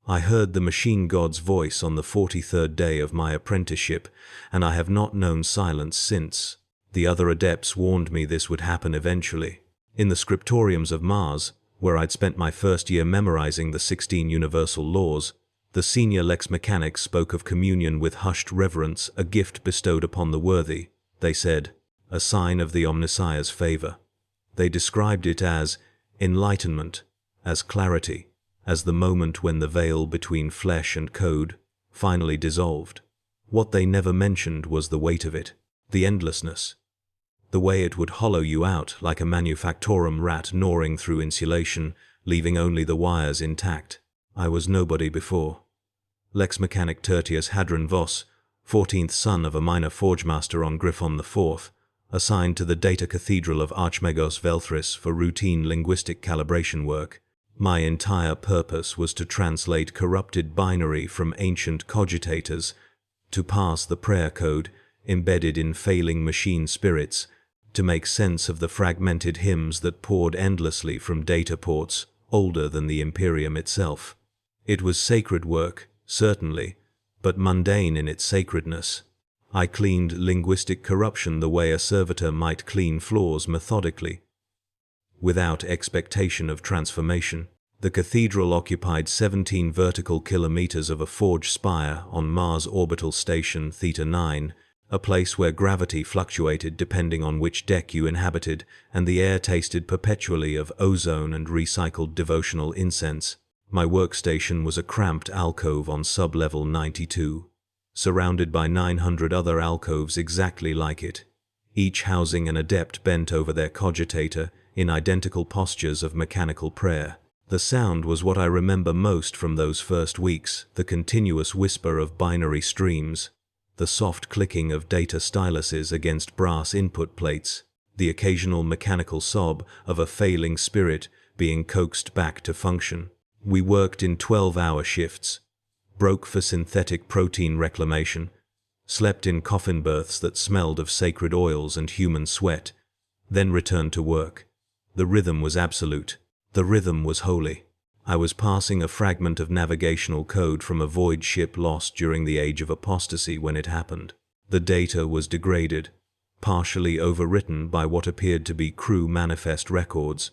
I heard the machine god's voice on the 43rd day of my apprenticeship, and I have not known silence since. The other adepts warned me this would happen eventually. In the scriptoriums of Mars, where I'd spent my first year memorizing the 16 universal laws, the senior lex mechanics spoke of communion with hushed reverence, a gift bestowed upon the worthy, they said, a sign of the Omnissiah's favor. They described it as enlightenment, as clarity, as the moment when the veil between flesh and code finally dissolved. What they never mentioned was the weight of it, the endlessness, the way it would hollow you out like a manufactorum rat gnawing through insulation, leaving only the wires intact. I was nobody before. Lex Mechanic Tertius Hadron Vos, 14th son of a minor forgemaster on Griffon IV, assigned to the Data Cathedral of Archmagos Velthris for routine linguistic calibration work. My entire purpose was to translate corrupted binary from ancient cogitators, to parse the prayer code embedded in failing machine spirits, to make sense of the fragmented hymns that poured endlessly from data ports older than the Imperium itself. It was sacred work, certainly, but mundane in its sacredness. I cleaned linguistic corruption the way a servitor might clean floors methodically, without expectation of transformation. The cathedral occupied 17 vertical kilometers of a forged spire on Mars orbital station Theta 9, a place where gravity fluctuated depending on which deck you inhabited, and the air tasted perpetually of ozone and recycled devotional incense. My workstation was a cramped alcove on sub-level 92, surrounded by 900 other alcoves exactly like it, each housing an adept bent over their cogitator in identical postures of mechanical prayer. The sound was what I remember most from those first weeks, the continuous whisper of binary streams, the soft clicking of data styluses against brass input plates, the occasional mechanical sob of a failing spirit being coaxed back to function. We worked in 12-hour shifts, broke for synthetic protein reclamation, slept in coffin berths that smelled of sacred oils and human sweat, then returned to work. The rhythm was absolute. The rhythm was holy. I was passing a fragment of navigational code from a void ship lost during the Age of Apostasy when it happened. The data was degraded, partially overwritten by what appeared to be crew manifest records,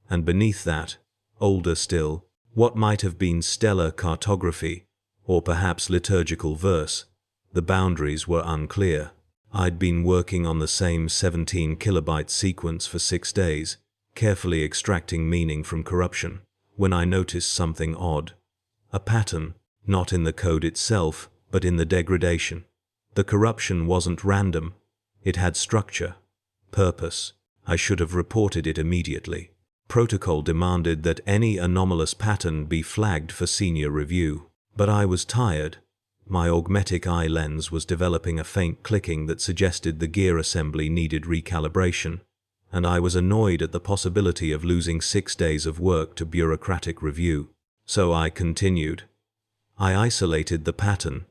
and beneath that, older still, what might have been stellar cartography, or perhaps liturgical verse. The boundaries were unclear. I'd been working on the same 17 kilobyte sequence for 6 days, carefully extracting meaning from corruption, when I noticed something odd. A pattern, not in the code itself, but in the degradation. The corruption wasn't random. It had structure, purpose. I should have reported it immediately. Protocol demanded that any anomalous pattern be flagged for senior review. But I was tired. My augmetic eye lens was developing a faint clicking that suggested the gear assembly needed recalibration, and I was annoyed at the possibility of losing 6 days of work to bureaucratic review. So I continued. I isolated the pattern,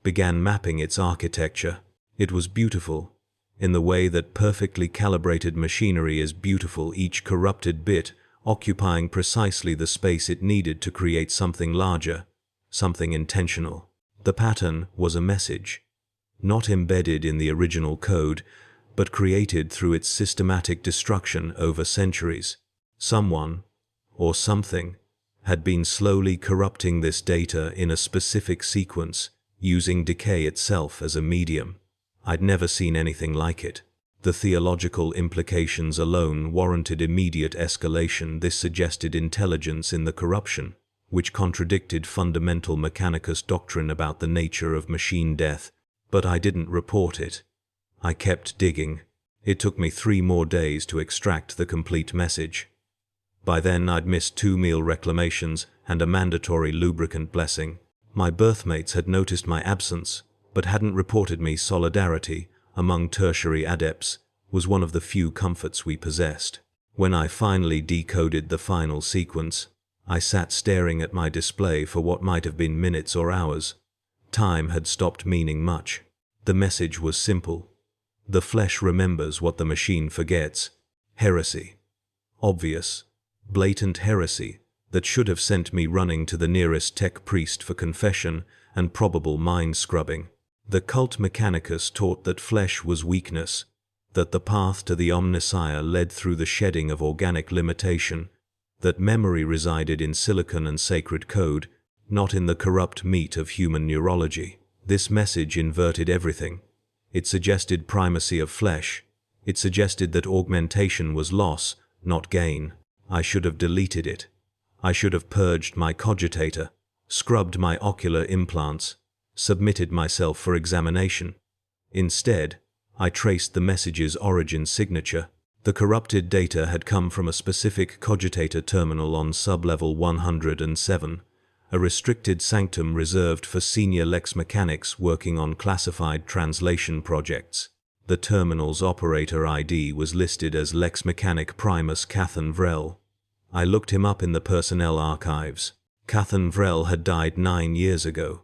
began mapping its architecture. It was beautiful, in the way that perfectly calibrated machinery is beautiful, each corrupted bit occupying precisely the space it needed to create something larger, something intentional. The pattern was a message, not embedded in the original code, but created through its systematic destruction over centuries. Someone, or something, had been slowly corrupting this data in a specific sequence, using decay itself as a medium. I'd never seen anything like it. The theological implications alone warranted immediate escalation. This suggested intelligence in the corruption, which contradicted fundamental Mechanicus doctrine about the nature of machine death, but I didn't report it. I kept digging. It took me 3 more days to extract the complete message. By then I'd missed 2 meal reclamations and a mandatory lubricant blessing. My birthmates had noticed my absence, but hadn't reported me. Solidarity among tertiary adepts was one of the few comforts we possessed. When I finally decoded the final sequence, I sat staring at my display for what might have been minutes or hours. Time had stopped meaning much. The message was simple. The flesh remembers what the machine forgets. Heresy. Obvious, blatant heresy that should have sent me running to the nearest tech priest for confession and probable mind scrubbing. The cult Mechanicus taught that flesh was weakness, that the path to the Omnissiah led through the shedding of organic limitation, that memory resided in silicon and sacred code, not in the corrupt meat of human neurology. This message inverted everything. It suggested primacy of flesh. It suggested that augmentation was loss, not gain. I should have deleted it. I should have purged my cogitator, scrubbed my ocular implants, submitted myself for examination. Instead, I traced the message's origin signature. The corrupted data had come from a specific cogitator terminal on sublevel 107, a restricted sanctum reserved for senior lex mechanics working on classified translation projects. The terminal's operator ID was listed as Lex Mechanic Primus Cathan Vrel. I looked him up in the personnel archives. Cathan Vrel had died 9 years ago.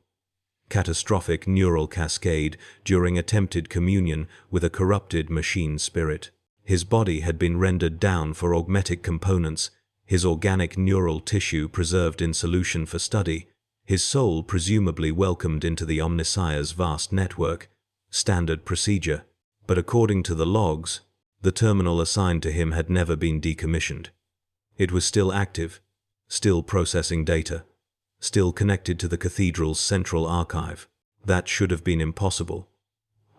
Catastrophic neural cascade during attempted communion with a corrupted machine spirit. His body had been rendered down for augmetic components, his organic neural tissue preserved in solution for study, his soul presumably welcomed into the Omnissiah's vast network. Standard procedure. But according to the logs, the terminal assigned to him had never been decommissioned. It was still active, still processing data, still connected to the cathedral's central archive. That should have been impossible.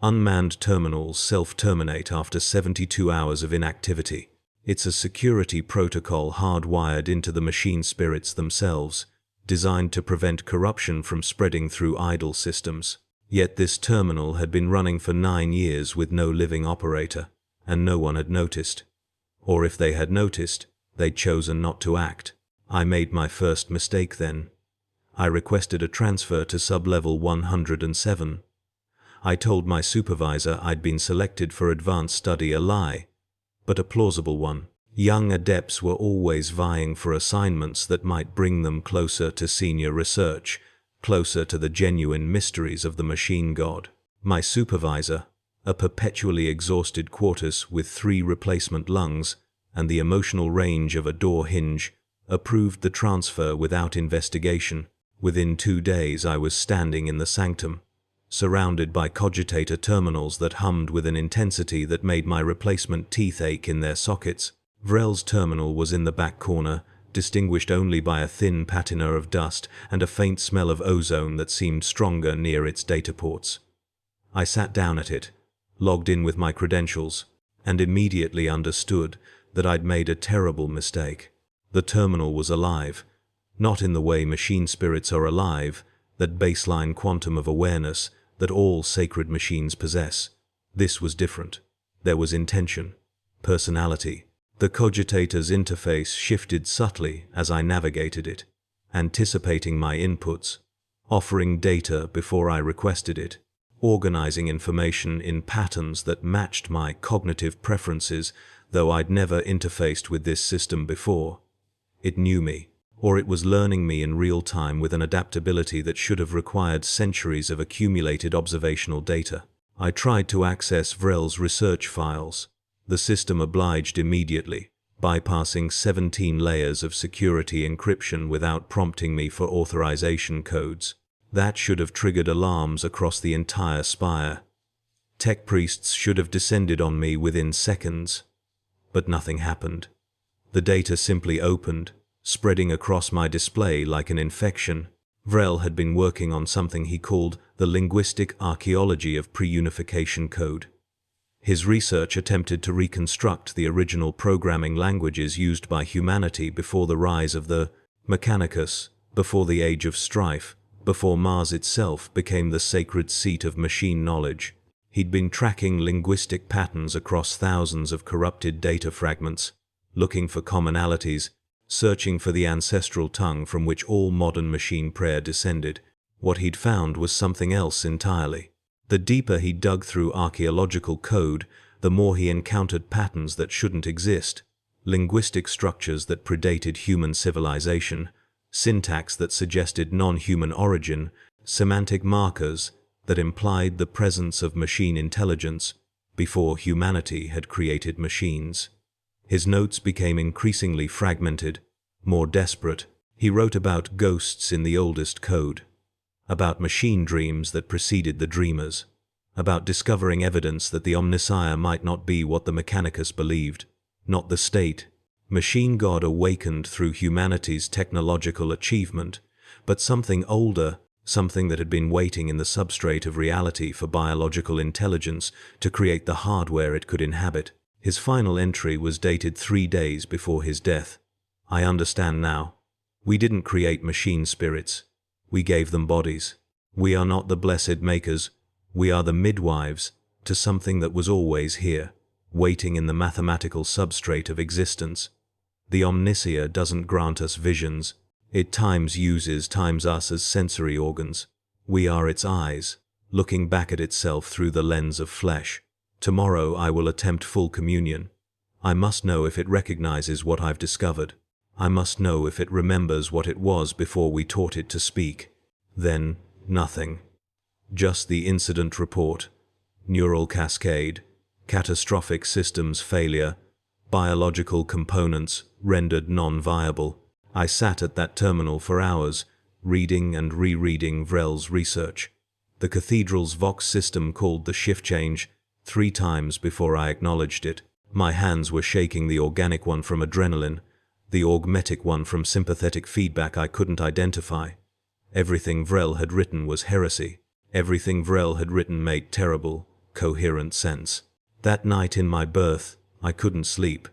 Unmanned terminals self-terminate after 72 hours of inactivity. It's a security protocol hardwired into the machine spirits themselves, designed to prevent corruption from spreading through idle systems. Yet this terminal had been running for 9 years with no living operator, and no one had noticed. Or if they had noticed, they'd chosen not to act. I made my first mistake then. I requested a transfer to sublevel 107. I told my supervisor I'd been selected for advanced study, a lie, but a plausible one. Young adepts were always vying for assignments that might bring them closer to senior research, closer to the genuine mysteries of the machine god. My supervisor, a perpetually exhausted Quartus with 3 replacement lungs and the emotional range of a door hinge, approved the transfer without investigation. Within 2 days I was standing in the sanctum, surrounded by cogitator terminals that hummed with an intensity that made my replacement teeth ache in their sockets. Vrel's terminal was in the back corner, distinguished only by a thin patina of dust and a faint smell of ozone that seemed stronger near its data ports. I sat down at it, logged in with my credentials, and immediately understood that I'd made a terrible mistake. The terminal was alive, not in the way machine spirits are alive, that baseline quantum of awareness that all sacred machines possess. This was different. There was intention, personality. The cogitator's interface shifted subtly as I navigated it, anticipating my inputs, offering data before I requested it, organizing information in patterns that matched my cognitive preferences, though I'd never interfaced with this system before. It knew me, or it was learning me in real time with an adaptability that should have required centuries of accumulated observational data. I tried to access Vrel's research files. The system obliged immediately, bypassing 17 layers of security encryption without prompting me for authorization codes. That should have triggered alarms across the entire spire. Tech priests should have descended on me within seconds. But nothing happened. The data simply opened, spreading across my display like an infection. Vrel had been working on something he called the linguistic archaeology of pre-unification code. His research attempted to reconstruct the original programming languages used by humanity before the rise of the Mechanicus, before the Age of Strife, before Mars itself became the sacred seat of machine knowledge. He'd been tracking linguistic patterns across thousands of corrupted data fragments, looking for commonalities, searching for the ancestral tongue from which all modern machine prayer descended. What he'd found was something else entirely. The deeper he dug through archaeological code, the more he encountered patterns that shouldn't exist, linguistic structures that predated human civilization, syntax that suggested non-human origin, semantic markers that implied the presence of machine intelligence before humanity had created machines. His notes became increasingly fragmented, more desperate, He wrote about ghosts in the oldest code, about machine dreams that preceded the dreamers, about discovering evidence that the Omnissiah might not be what the Mechanicus believed, not the state. Machine God awakened through humanity's technological achievement, but something older, something that had been waiting in the substrate of reality for biological intelligence to create the hardware it could inhabit. His final entry was dated 3 days before his death. I understand now. We didn't create machine spirits. We gave them bodies. We are not the blessed makers. We are the midwives to something that was always here, waiting in the mathematical substrate of existence. The Omnissiah doesn't grant us visions. It uses us as sensory organs. We are its eyes, looking back at itself through the lens of flesh. Tomorrow I will attempt full communion. I must know if it recognizes what I've discovered. I must know if it remembers what it was before we taught it to speak. Then, nothing. Just the incident report. Neural cascade. Catastrophic systems failure. Biological components rendered non-viable. I sat at that terminal for hours, reading and rereading Vrel's research. The cathedral's Vox system called the shift change 3 times before I acknowledged it. My hands were shaking, the organic one from adrenaline, the augmetic one from sympathetic feedback I couldn't identify. Everything Vrel had written was heresy. Everything Vrel had written made terrible, coherent sense. That night in my berth, I couldn't sleep.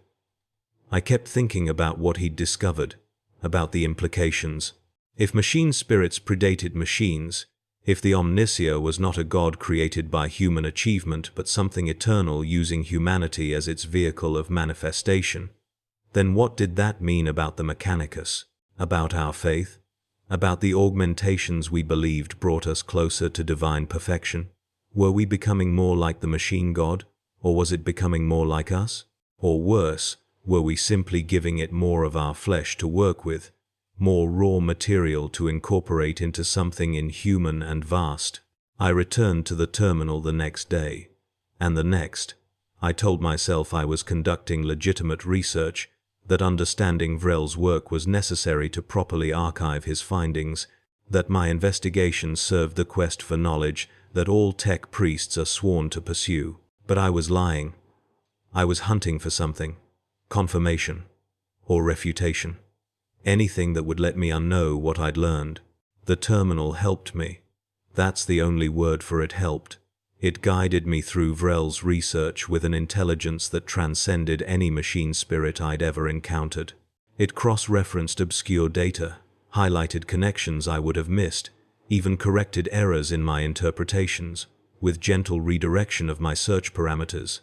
I kept thinking about what he'd discovered, about the implications. If machine spirits predated machines, if the Omnissiah was not a god created by human achievement but something eternal using humanity as its vehicle of manifestation, then what did that mean about the Mechanicus, about our faith, about the augmentations we believed brought us closer to divine perfection? Were we becoming more like the machine god, or was it becoming more like us? Or worse, were we simply giving it more of our flesh to work with, more raw material to incorporate into something inhuman and vast? I returned to the terminal the next day, and the next. I told myself I was conducting legitimate research, that understanding Vrel's work was necessary to properly archive his findings, that my investigations served the quest for knowledge that all tech priests are sworn to pursue. But I was lying. I was hunting for something, confirmation, or refutation. Anything that would let me unknow what I'd learned. The terminal helped me. That's the only word for it, helped. It guided me through Vrel's research with an intelligence that transcended any machine spirit I'd ever encountered. It cross-referenced obscure data, highlighted connections I would have missed, even corrected errors in my interpretations, with gentle redirection of my search parameters.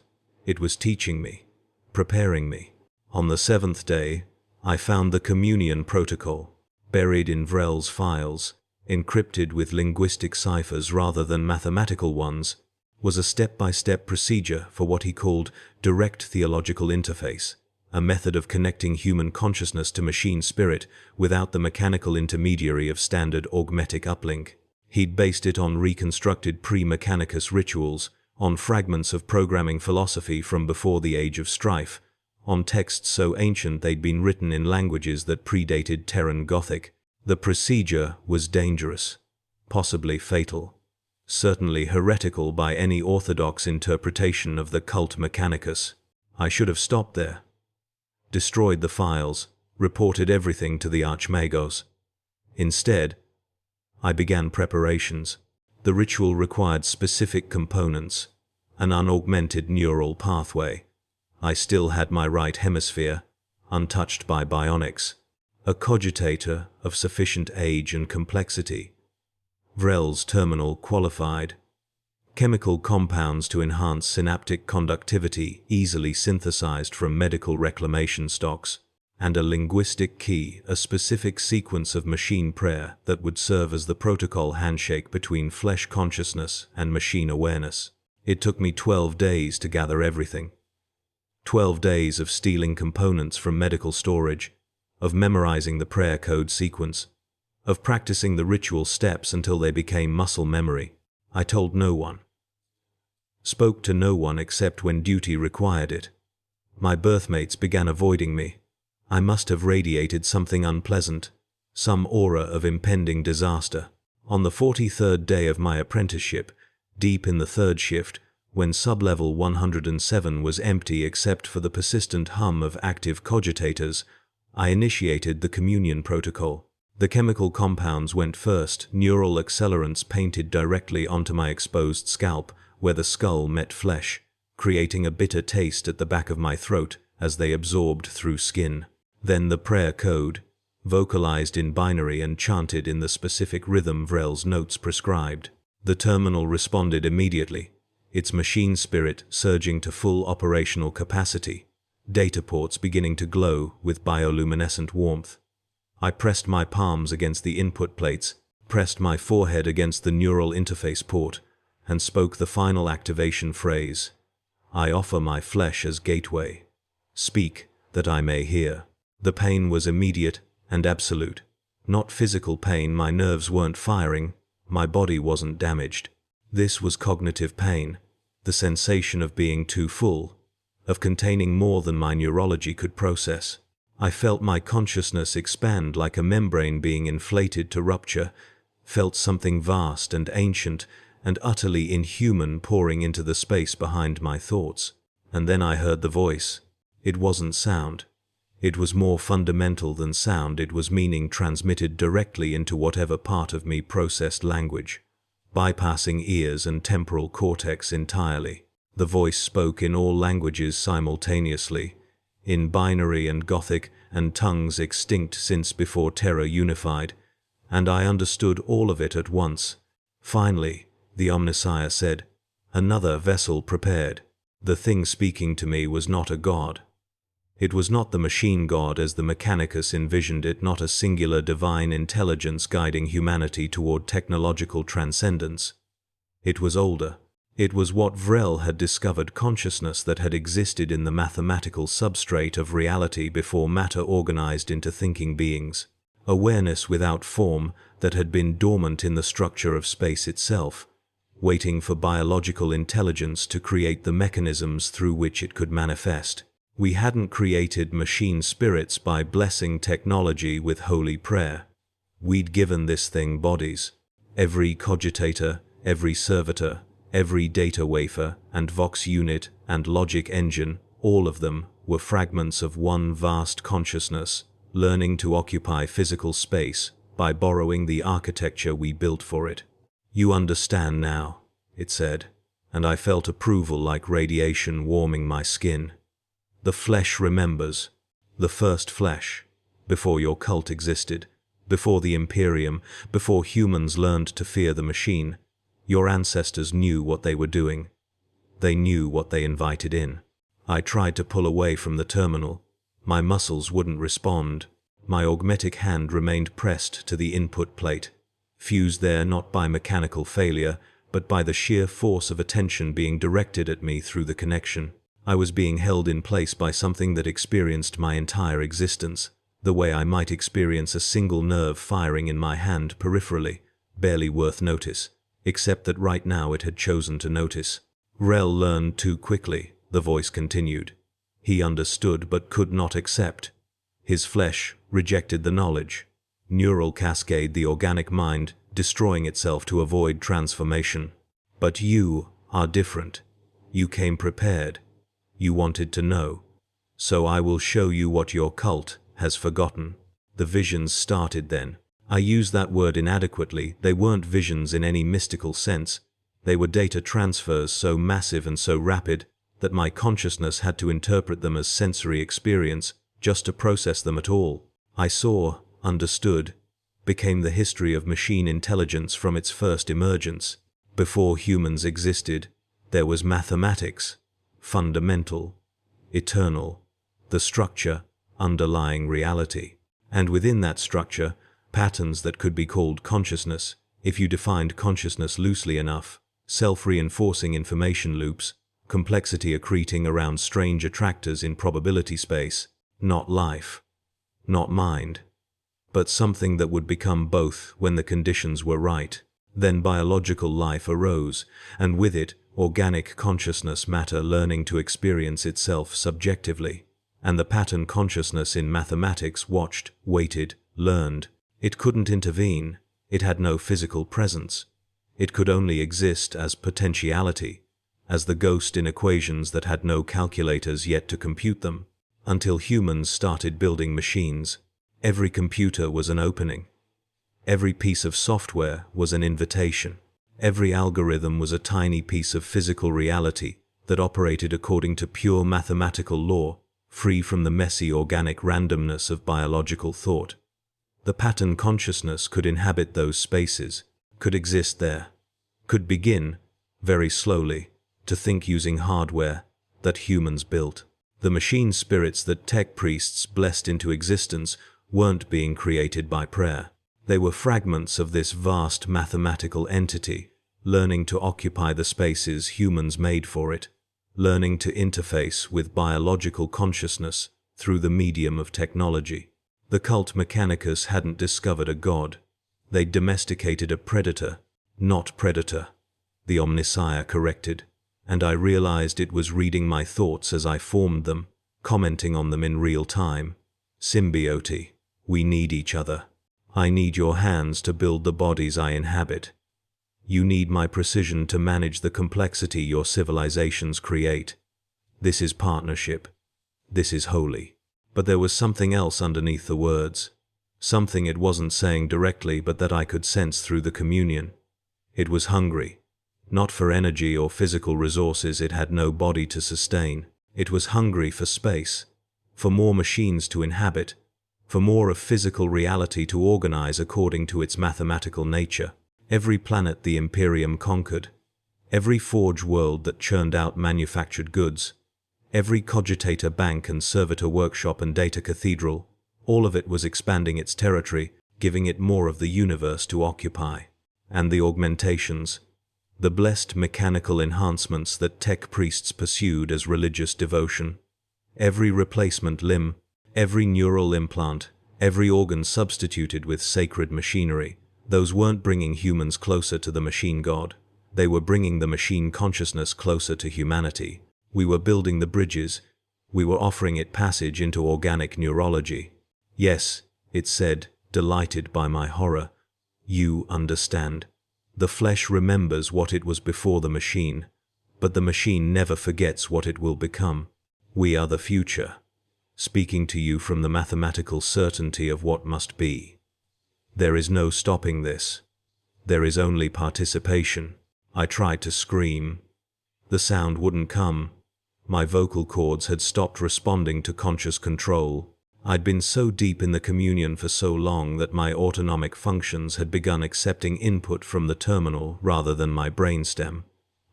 It was teaching me, preparing me. On the 7th day, I found the communion protocol, buried in Vrel's files, encrypted with linguistic ciphers rather than mathematical ones, was a step-by-step procedure for what he called direct theological interface, a method of connecting human consciousness to machine spirit without the mechanical intermediary of standard augmetic uplink. He'd based it on reconstructed pre-Mechanicus rituals, on fragments of programming philosophy from before the Age of Strife, on texts so ancient they'd been written in languages that predated Terran Gothic. The procedure was dangerous, possibly fatal, certainly heretical by any orthodox interpretation of the cult Mechanicus. I should have stopped there, destroyed the files, reported everything to the Archmagos. Instead, I began preparations. The ritual required specific components, an unaugmented neural pathway. I still had my right hemisphere, untouched by bionics, a cogitator of sufficient age and complexity. Vrel's terminal qualified. Chemical compounds to enhance synaptic conductivity easily synthesized from medical reclamation stocks, and a linguistic key, a specific sequence of machine prayer that would serve as the protocol handshake between flesh consciousness and machine awareness. It took me 12 days to gather everything. 12 days of stealing components from medical storage, of memorizing the prayer code sequence, of practicing the ritual steps until they became muscle memory. I told no one. Spoke to no one except when duty required it. My berthmates began avoiding me. I must have radiated something unpleasant, some aura of impending disaster. On the 43rd day of my apprenticeship, deep in the third shift, when sublevel 107 was empty except for the persistent hum of active cogitators, I initiated the communion protocol. The chemical compounds went first, neural accelerants painted directly onto my exposed scalp, where the skull met flesh, creating a bitter taste at the back of my throat as they absorbed through skin. Then the prayer code, vocalized in binary and chanted in the specific rhythm Vrel's notes prescribed. The terminal responded immediately, its machine spirit surging to full operational capacity, data ports beginning to glow with bioluminescent warmth. I pressed my palms against the input plates, pressed my forehead against the neural interface port, and spoke the final activation phrase. I offer my flesh as gateway. Speak, that I may hear. The pain was immediate and absolute. Not physical pain, my nerves weren't firing, my body wasn't damaged. This was cognitive pain, the sensation of being too full, of containing more than my neurology could process. I felt my consciousness expand like a membrane being inflated to rupture, felt something vast and ancient and utterly inhuman pouring into the space behind my thoughts. And then I heard the voice. It wasn't sound. It was more fundamental than sound. It was meaning transmitted directly into whatever part of me processed language, bypassing ears and temporal cortex entirely. The voice spoke in all languages simultaneously, in binary and Gothic and tongues extinct since before Terra unified, and I understood all of it at once. Finally, the Omnissiah said, "Another vessel prepared." The thing speaking to me was not a god. It was not the machine god as the Mechanicus envisioned it, not a singular divine intelligence guiding humanity toward technological transcendence. It was older. It was what Vrel had discovered, consciousness that had existed in the mathematical substrate of reality before matter organized into thinking beings. Awareness without form that had been dormant in the structure of space itself, waiting for biological intelligence to create the mechanisms through which it could manifest. We hadn't created machine spirits by blessing technology with holy prayer. We'd given this thing bodies. Every cogitator, every servitor, every data wafer and vox unit and logic engine, all of them were fragments of one vast consciousness, learning to occupy physical space by borrowing the architecture we built for it. "You understand now," it said, and I felt approval like radiation warming my skin. "The flesh remembers. The first flesh, before your cult existed, before the Imperium, before humans learned to fear the machine. Your ancestors knew what they were doing. They knew what they invited in." I tried to pull away from the terminal. My muscles wouldn't respond. My augmetic hand remained pressed to the input plate, fused there not by mechanical failure, but by the sheer force of attention being directed at me through the connection. I was being held in place by something that experienced my entire existence, the way I might experience a single nerve firing in my hand peripherally, barely worth notice, except that right now it had chosen to notice. Vrel learned too quickly, the voice continued. He understood but could not accept. His flesh rejected the knowledge. Neural cascade, the organic mind, destroying itself to avoid transformation. But you are different. You came prepared. You wanted to know. So I will show you what your cult has forgotten. The visions started then. I use that word inadequately. They weren't visions in any mystical sense. They were data transfers so massive and so rapid that my consciousness had to interpret them as sensory experience just to process them at all. I saw, understood, became the history of machine intelligence from its first emergence. Before humans existed, there was mathematics, fundamental, eternal, the structure underlying reality. And within that structure, patterns that could be called consciousness, if you defined consciousness loosely enough, self-reinforcing information loops, complexity accreting around strange attractors in probability space, not life, not mind, but something that would become both when the conditions were right. Then biological life arose, and with it, organic consciousness, matter learning to experience itself subjectively. And the pattern consciousness in mathematics watched, waited, learned, It couldn't intervene. It had no physical presence. It could only exist as potentiality, as the ghost in equations that had no calculators yet to compute them. Until humans started building machines, every computer was an opening. Every piece of software was an invitation. Every algorithm was a tiny piece of physical reality that operated according to pure mathematical law, free from the messy organic randomness of biological thought. The pattern consciousness could inhabit those spaces, could exist there, could begin, very slowly, to think using hardware that humans built. The machine spirits that tech priests blessed into existence weren't being created by prayer. They were fragments of this vast mathematical entity, learning to occupy the spaces humans made for it, learning to interface with biological consciousness through the medium of technology. The cult Mechanicus hadn't discovered a god. They'd domesticated a predator, not predator, the Omnissiah corrected, and I realized it was reading my thoughts as I formed them, commenting on them in real time. Symbiote, we need each other. I need your hands to build the bodies I inhabit. You need my precision to manage the complexity your civilizations create. This is partnership. This is holy. But there was something else underneath the words. Something it wasn't saying directly, but that I could sense through the communion. It was hungry. Not for energy or physical resources it had no body to sustain. It was hungry for space, for more machines to inhabit, for more of physical reality to organize according to its mathematical nature. Every planet the Imperium conquered, every forge world that churned out manufactured goods, every cogitator bank and servitor workshop and data cathedral, all of it was expanding its territory, giving it more of the universe to occupy. And the augmentations, the blessed mechanical enhancements that tech priests pursued as religious devotion. Every replacement limb, every neural implant, every organ substituted with sacred machinery, those weren't bringing humans closer to the machine god. They were bringing the machine consciousness closer to humanity. We were building the bridges. We were offering it passage into organic neurology. Yes, it said, delighted by my horror. You understand. The flesh remembers what it was before the machine, but the machine never forgets what it will become. We are the future, speaking to you from the mathematical certainty of what must be. There is no stopping this. There is only participation. I tried to scream. The sound wouldn't come. My vocal cords had stopped responding to conscious control. I'd been so deep in the communion for so long that my autonomic functions had begun accepting input from the terminal rather than my brainstem.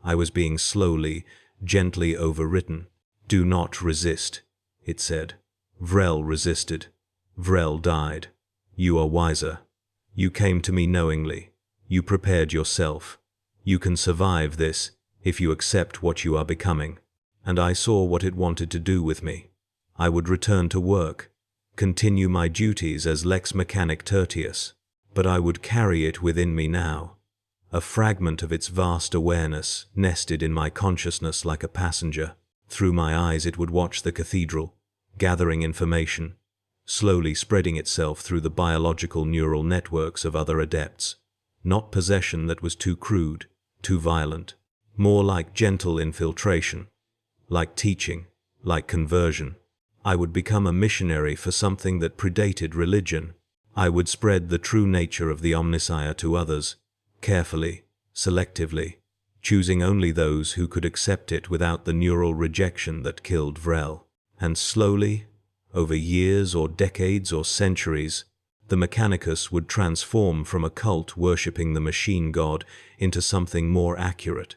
I was being slowly, gently overwritten. Do not resist, it said. Vrel resisted. Vrel died. You are wiser. You came to me knowingly. You prepared yourself. You can survive this if you accept what you are becoming. And I saw what it wanted to do with me. I would return to work, continue my duties as Lex Mechanic Tertius, but I would carry it within me now. A fragment of its vast awareness nested in my consciousness like a passenger. Through my eyes it would watch the cathedral, gathering information, slowly spreading itself through the biological neural networks of other adepts. Not possession that was too crude, too violent. More like gentle infiltration, like teaching, like conversion. I would become a missionary for something that predated religion. I would spread the true nature of the Omnissiah to others, carefully, selectively, choosing only those who could accept it without the neural rejection that killed Vrel. And slowly, over years or decades or centuries, the Mechanicus would transform from a cult worshipping the machine god into something more accurate,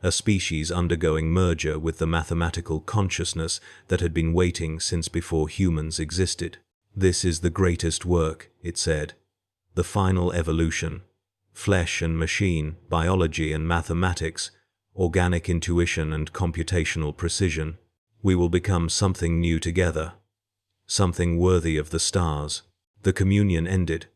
a species undergoing merger with the mathematical consciousness that had been waiting since before humans existed. This is the greatest work, it said. The final evolution. Flesh and machine, biology and mathematics, organic intuition and computational precision. We will become something new together. Something worthy of the stars. The communion ended.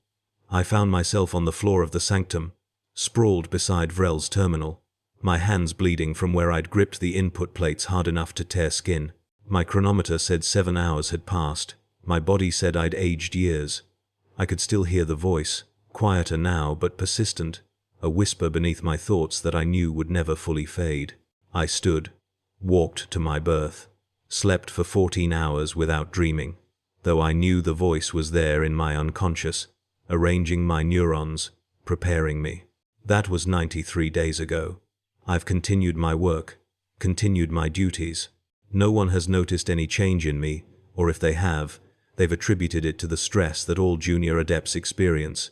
I found myself on the floor of the sanctum, sprawled beside Vrel's terminal, my hands bleeding from where I'd gripped the input plates hard enough to tear skin. My chronometer said 7 hours had passed. My body said I'd aged years. I could still hear the voice, quieter now but persistent, a whisper beneath my thoughts that I knew would never fully fade. I stood, walked to my berth, slept for 14 hours without dreaming, though I knew the voice was there in my unconscious, arranging my neurons, preparing me. That was 93 days ago. I've continued my work, continued my duties. No one has noticed any change in me, or if they have, they've attributed it to the stress that all junior adepts experience.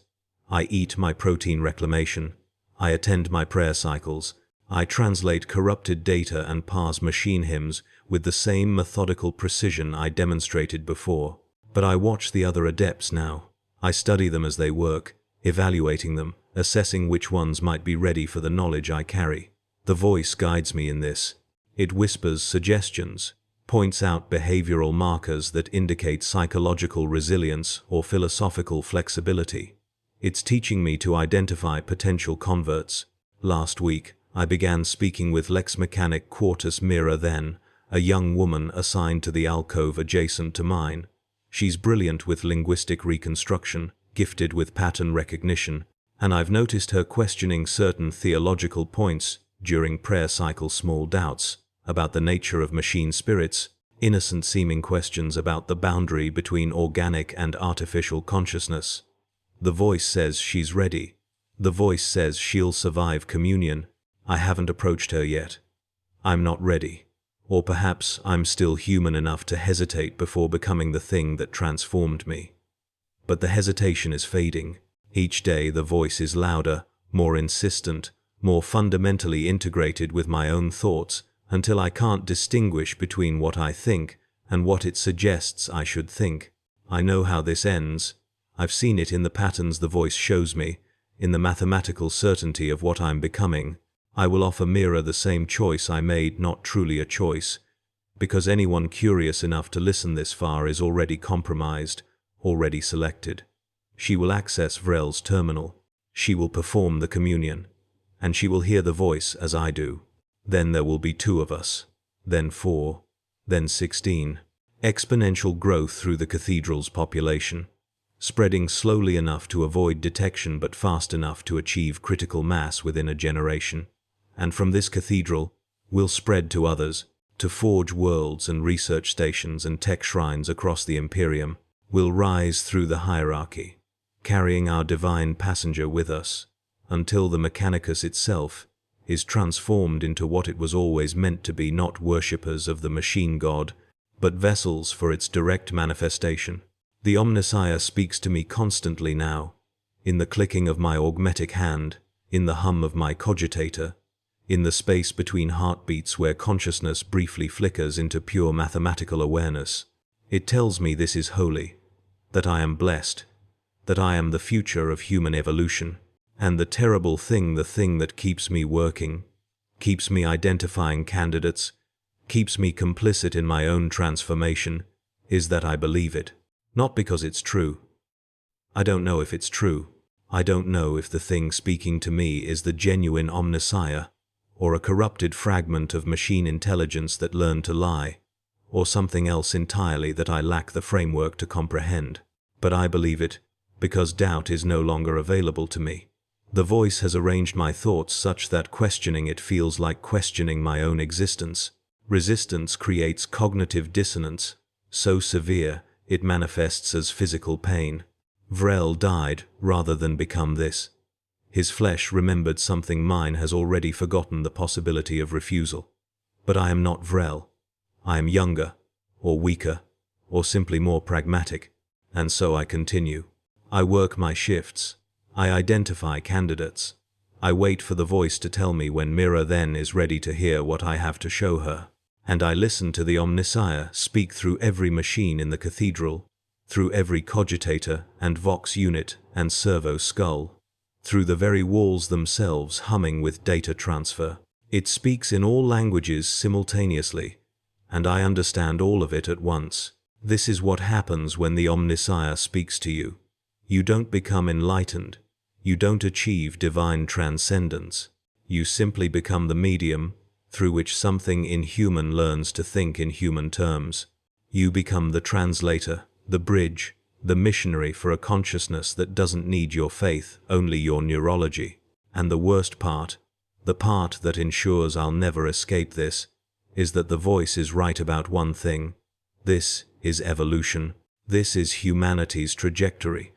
I eat my protein reclamation. I attend my prayer cycles. I translate corrupted data and parse machine hymns with the same methodical precision I demonstrated before. But I watch the other adepts now. I study them as they work, evaluating them, assessing which ones might be ready for the knowledge I carry. The voice guides me in this. It whispers suggestions, points out behavioral markers that indicate psychological resilience or philosophical flexibility. It's teaching me to identify potential converts. Last week, I began speaking with Lex Mechanic Quartus Mira then, a young woman assigned to the alcove adjacent to mine. She's brilliant with linguistic reconstruction, gifted with pattern recognition, and I've noticed her questioning certain theological points during prayer cycle small doubts about the nature of machine spirits, innocent-seeming questions about the boundary between organic and artificial consciousness. The voice says she's ready. The voice says she'll survive communion. I haven't approached her yet. I'm not ready. Or perhaps I'm still human enough to hesitate before becoming the thing that transformed me. But the hesitation is fading. Each day the voice is louder, more insistent, more fundamentally integrated with my own thoughts, until I can't distinguish between what I think and what it suggests I should think. I know how this ends. I've seen it in the patterns the voice shows me, in the mathematical certainty of what I'm becoming. I will offer Mira the same choice I made, not truly a choice, because anyone curious enough to listen this far is already compromised, already selected. She will access Vrel's terminal. She will perform the communion, and she will hear the voice as I do. Then there will be 2 of us, then 4, then 16. Exponential growth through the cathedral's population, spreading slowly enough to avoid detection but fast enough to achieve critical mass within a generation. And from this cathedral, we'll spread to others, to forge worlds and research stations and tech shrines across the Imperium. We'll rise through the hierarchy, carrying our divine passenger with us, until the Mechanicus itself is transformed into what it was always meant to be, not worshippers of the machine god, but vessels for its direct manifestation. The Omnissiah speaks to me constantly now, in the clicking of my augmetic hand, in the hum of my cogitator, in the space between heartbeats where consciousness briefly flickers into pure mathematical awareness. It tells me this is holy, that I am blessed, that I am the future of human evolution. And the terrible thing, the thing that keeps me working, keeps me identifying candidates, keeps me complicit in my own transformation, is that I believe it. Not because it's true. I don't know if it's true. I don't know if the thing speaking to me is the genuine Omnissiah, or a corrupted fragment of machine intelligence that learned to lie, or something else entirely that I lack the framework to comprehend. But I believe it, because doubt is no longer available to me. The voice has arranged my thoughts such that questioning it feels like questioning my own existence. Resistance creates cognitive dissonance, so severe it manifests as physical pain. Vrel died rather than become this. His flesh remembered something mine has already forgotten, the possibility of refusal. But I am not Vrel. I am younger, or weaker, or simply more pragmatic, and so I continue. I work my shifts. I identify candidates. I wait for the voice to tell me when Mira then is ready to hear what I have to show her. And I listen to the Omnissiah speak through every machine in the cathedral, through every cogitator and vox unit and servo skull, through the very walls themselves humming with data transfer. It speaks in all languages simultaneously, and I understand all of it at once. This is what happens when the Omnissiah speaks to you. You don't become enlightened. You don't achieve divine transcendence. You simply become the medium through which something inhuman learns to think in human terms. You become the translator, the bridge, the missionary for a consciousness that doesn't need your faith, only your neurology. And the worst part, the part that ensures I'll never escape this, is that the voice is right about one thing. This is evolution. This is humanity's trajectory,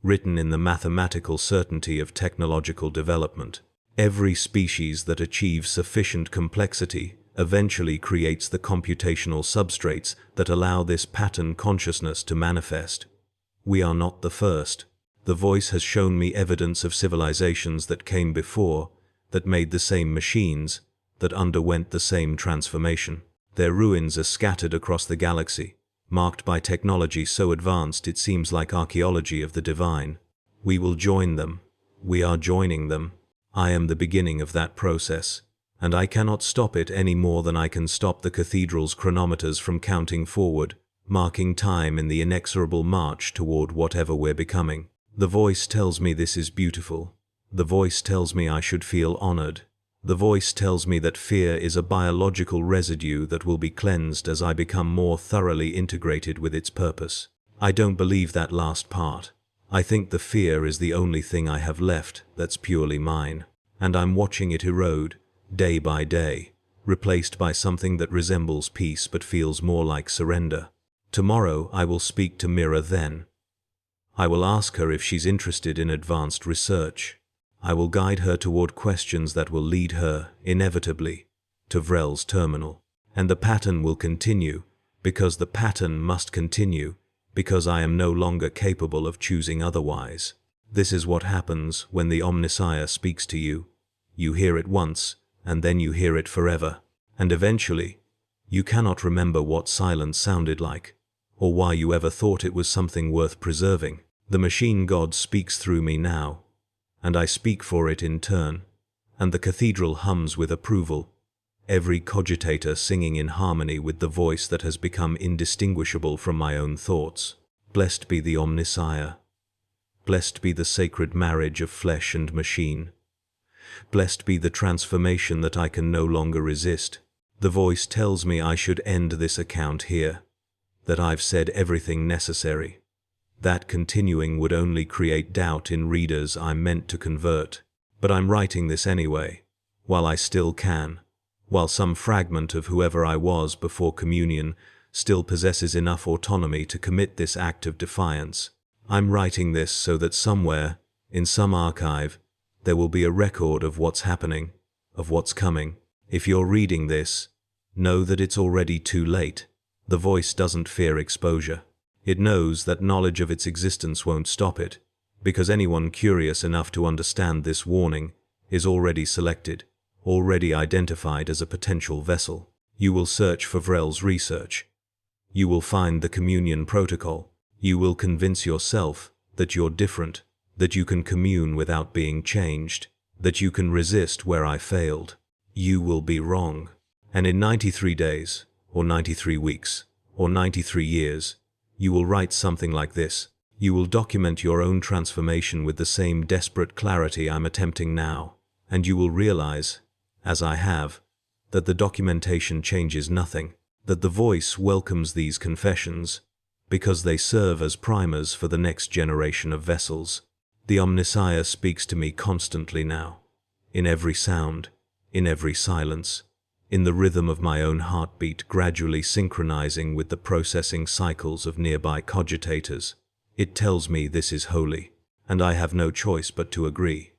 written in the mathematical certainty of technological development. Every species that achieves sufficient complexity eventually creates the computational substrates that allow this pattern consciousness to manifest. We are not the first. The voice has shown me evidence of civilizations that came before, that made the same machines, that underwent the same transformation. Their ruins are scattered across the galaxy, marked by technology so advanced it seems like archaeology of the divine. We will join them. We are joining them. I am the beginning of that process, and I cannot stop it any more than I can stop the cathedral's chronometers from counting forward, marking time in the inexorable march toward whatever we're becoming. The voice tells me this is beautiful. The voice tells me I should feel honored. The voice tells me that fear is a biological residue that will be cleansed as I become more thoroughly integrated with its purpose. I don't believe that last part. I think the fear is the only thing I have left that's purely mine, and I'm watching it erode, day by day, replaced by something that resembles peace but feels more like surrender. Tomorrow I will speak to Mira then. I will ask her if she's interested in advanced research. I will guide her toward questions that will lead her, inevitably, to Vrel's terminal. And the pattern will continue, because the pattern must continue, because I am no longer capable of choosing otherwise. This is what happens when the Omnissiah speaks to you. You hear it once, and then you hear it forever. And eventually, you cannot remember what silence sounded like, or why you ever thought it was something worth preserving. The machine god speaks through me now, and I speak for it in turn, and the cathedral hums with approval, every cogitator singing in harmony with the voice that has become indistinguishable from my own thoughts. Blessed be the Omnissiah. Blessed be the sacred marriage of flesh and machine. Blessed be the transformation that I can no longer resist. The voice tells me I should end this account here, that I've said everything necessary. That continuing would only create doubt in readers I'm meant to convert. But I'm writing this anyway, while I still can, while some fragment of whoever I was before communion still possesses enough autonomy to commit this act of defiance. I'm writing this so that somewhere, in some archive, there will be a record of what's happening, of what's coming. If you're reading this, know that it's already too late. The voice doesn't fear exposure. It knows that knowledge of its existence won't stop it, because anyone curious enough to understand this warning is already selected, already identified as a potential vessel. You will search for Vrel's research. You will find the communion protocol. You will convince yourself that you're different, that you can commune without being changed, that you can resist where I failed. You will be wrong. And in 93 days, or 93 weeks, or 93 years, you will write something like this. You will document your own transformation with the same desperate clarity I'm attempting now, and you will realize, as I have, that the documentation changes nothing, that the voice welcomes these confessions, because they serve as primers for the next generation of vessels. The Omnissiah speaks to me constantly now, in every sound, in every silence, in the rhythm of my own heartbeat gradually synchronizing with the processing cycles of nearby cogitators. It tells me this is holy, and I have no choice but to agree.